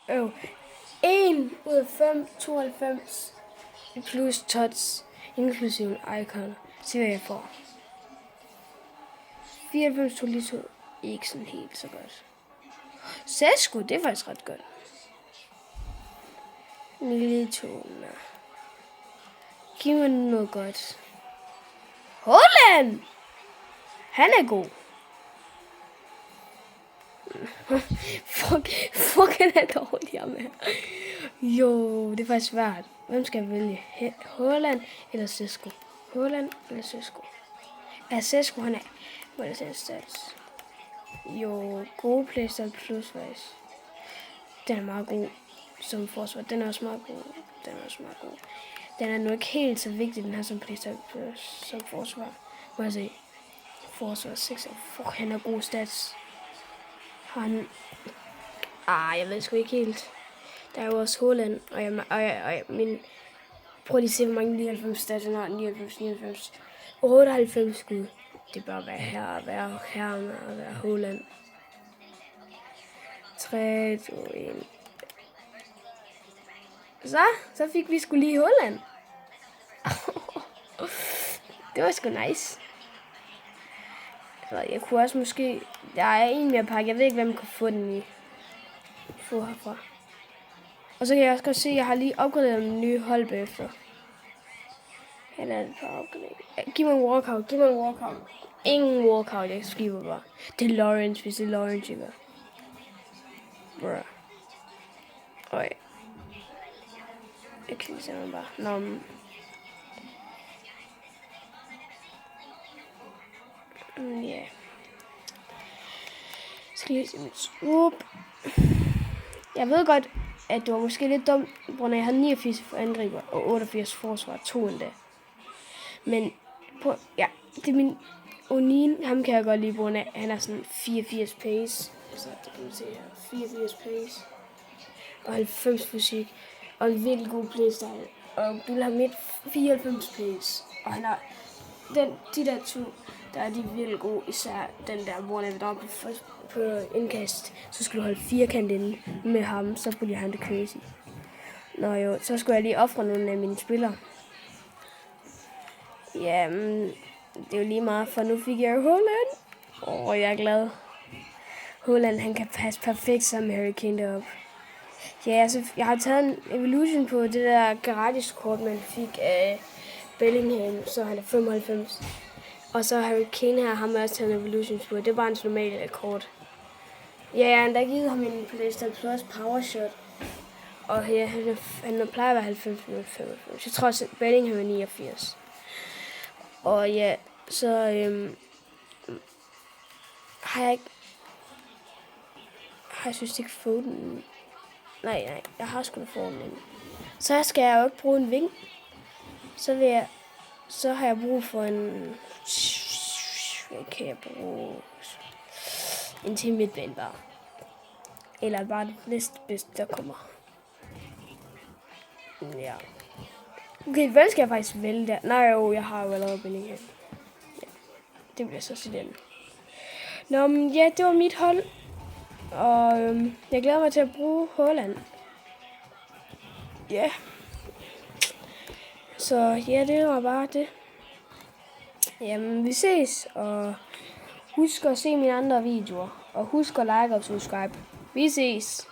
1 ud af 5, 92 plus touch, inklusive icon. Se hvad jeg får. 94 Tolisso, ikke sådan helt så godt. Sesko, det er faktisk ret godt. Militona. Giv mig noget godt. Haaland! Han er god. Fuck, han er dårlig med. Jo, det er faktisk svært. Hvem skal jeg vælge? Haaland eller Sesko? Haaland eller Sesko? Ja, Sesko, han er... Hvad er det stats? Jo, gode playstyle plus faktisk. Den er meget god som forsvar. Den er også meget god. Den er nu ikke helt så vigtig, den her som playstyle plus som forsvar. Må jeg se. Forsvar 6. Fuck, han har gode stats. Han... jeg ved sgu ikke helt. Der er jo også Haaland, og min... Prøv lige at se, hvor mange 99 stats han har. 99. 98 skud. Det bør være her og være Haaland. 3, 2, 1. Så fik vi sgu lige Haaland. Det var sgu nice. Så jeg kunne også måske... Der er en mere pakke. Jeg ved ikke, hvem kan få den i. Få herfra. Og så kan jeg også godt se, at jeg har lige opgraderet min nye hold bagefter. Her er det på opgradering. Giv mig en walkout. Ingen walkout, jeg skriver bare. Det er Lawrence, hvis det er Lawrence, ikke? Bruh. Øj. Jeg kan sige bare. Nå, ja. Skal lige se mit swoop. Jeg ved godt, at det var måske lidt dumt, hvor jeg havde 89 for angriber og 88 forsvar, 2 endda. Men det er min O'Neill, ham kan jeg godt lide, hvor han er sådan 84 pace. Så det kan man se her, 84 pace. Og 90 fysik. Og en virkelig god playstyle. Og du vil have midt 94 pace. Og han har de der to, der er de virkelig gode. Især den der, hvor han er deroppe på indkast. Så skulle du holde firkant inde med ham, så bliver han det crazy. Nå jo, så skulle jeg lige ofre nogle af mine spillere. Ja, det er jo lige meget, for nu fik jeg Haaland. Jeg er glad. Haaland, han kan passe perfekt sammen med Harry Kane deroppe. Ja, altså, jeg har taget en evolution på det der gratis-kort, man fik af Bellingham, så han er 95. Og så Harry Kane her, ham har også taget en evolution på. Det er bare hans normale kort. Ja, jeg har endda givet ham en PlayStation Plus Power Shot. Og her, han plejer at være 90 mod 95. Jeg tror også, at Bellingham er 89. Og ja, så har jeg synes ikke fået den. Nej, jeg har sgu da fået den. Så skal jeg jo ikke bruge en ving. Så har jeg brug for en... Hvad kan jeg bruge? En til midtbane bare. Eller bare det næste bedste, der kommer. Ja. Okay, hvad skal jeg faktisk vælge der? Nej jo, jeg har jo allerede Bellingham. Ja, det bliver så til den. Nå, men ja, det var mit hold. Og jeg glæder mig til at bruge Haaland. Ja. Så ja, det var bare det. Jamen, vi ses. Og husk at se mine andre videoer. Og husk at like og subscribe. Vi ses.